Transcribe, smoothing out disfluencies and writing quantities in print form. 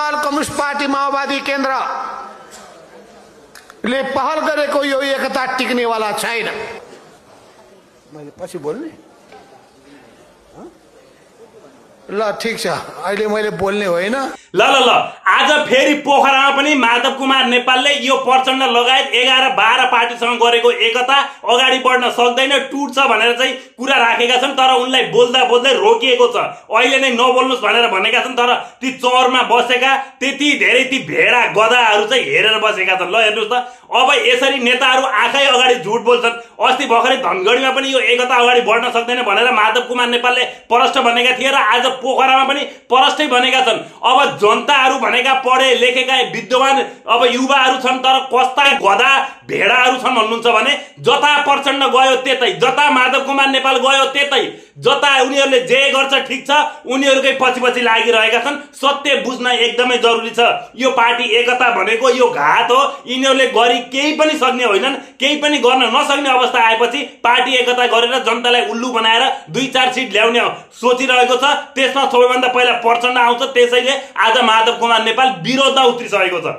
Nepal communist party माओवादी केन्द्रले पहल गरेको यो एकता टिक्नेवाला छैन। मैले पछि बोल्ने ल ठीक छ, अहिले मैले बोल्ने होइन। ल आज फेरि पोखरामा पनि माधव कुमार नेपालले यो प्रचण्ड लगायत 11-12 पार्टीसँग गरेको एकता अगाडि बढ्न सक्दैन, टुट्छ भनेर चाहिँ कुरा राखेका छन्। तर उनलाई बोल्दा बोल्दै रोकिएको छ। अहिले नै नबोल्नुस् भनेर भनेका छन्। तर ती चौरमा बसेका त्यति धेरै ती भेडा गधाहरू चाहिँ हेरेर बसेका छन्। ल हेर्नुस् त, अब यसरी नेताहरू आँखै अगाडि झुट बोल्छन्। अस्ति भर्खरै धनगढीमा पनि यो एकता अगाडि बढ्न सक्दैन भनेर माधव कुमार नेपालले प्रष्ट भनेका थिए र आज पोखरामा पनि प्रष्टै भनेका छन्। अब जनताहरू भनेका पढे लेखेका विद्वान अब युवाहरू छन्, तर कस्ता गधा भेडाहरू छन् भन्नुहुन्छ भने जता प्रचण्ड गयो त्यतै, जता माधव कुमार नेपाल गयो त्यतै, जता उनीहरूले जे गर्छ ठिक छ उनीहरूकै पछि पछि लागिरहेका छन्। सत्य बुझ्न एकदमै जरुरी छ। यो पार्टी एकता भनेको यो घात हो। यिनीहरूले गरी केही पनि सक्ने होइनन्। केही पनि गर्न नसक्ने अवस्था आएपछि पार्टी एकता गरेर जनतालाई उल्लु बनाएर 2-4 सिट ल्याउने सोचिरहेको छ। त्यसमा सबैभन्दा पहिला प्रचण्ड आउँछ। त्यसैले आज माधव कुमार नेपाल विरोधमा उत्रिसकेको छ।